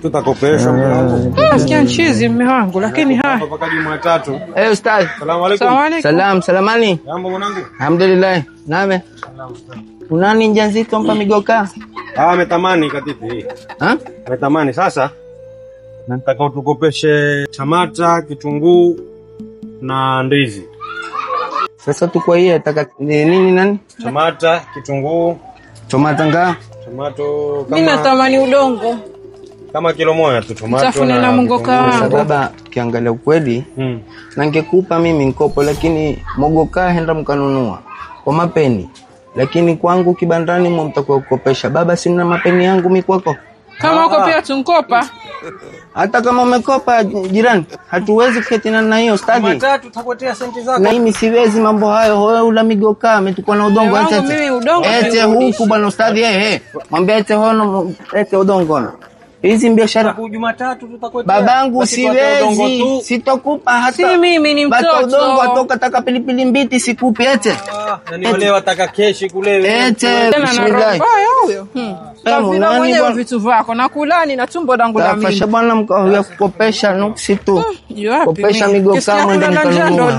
Tutakopesha mwanangu. Sikia nchizi mume wangu lakini haya. Mpaka Jumatatu. Ustaz. Salamu alaykum. Salam, salamani. Jambo mwanangu. Alhamdulillah. Name. Unani njazito mpa migoka? Ametamani katiti. Ametamani sasa. Nataka utukopeshe tamata, kitunguu na ndizi. Sasa tukwa hii nataka nini nani? Tamata, kitunguu, tomata nga? Tomato kama mimi natamani udongo. Kama kilo moja tu tomato na mogoka wangu. Baba kiangalia ukweli, na ningekupa mimi mkopo lakini mogoka henda mkanunua kwa mapeni. Lakini kwangu kibandani mtakuwa kukopesha. Baba sina mapeni yangu mimi kwako. Kama uko pia tunkopa. Hata kama umekopa jirani, hatuwezi kuketina na hiyo stadi. Jumatatu tutapotea senti zako. Na mimi siwezi mambo hayo. Wewe ula migoka ametukua na udongo ete. Mimi udongo. Ete huku bwana ustadi mwambie ete hono ete udongo. Hizi biashara kwa Jumatatu tutakwenda. Babangu siwezi. Sitokupa hata. Si mimi ni mtoto. Bata udongo atoka taka pilipili mbiti sikupi ete. Yani wale wataka keshi kule. Ete bismillah. Huyo. Lazima mwenyewe vitu vyako na kulani na tumbo langu la mimi. Tafasha bwana mkao ya kukopesha nuksi tu. Kopesha migoka mwende mkanunua.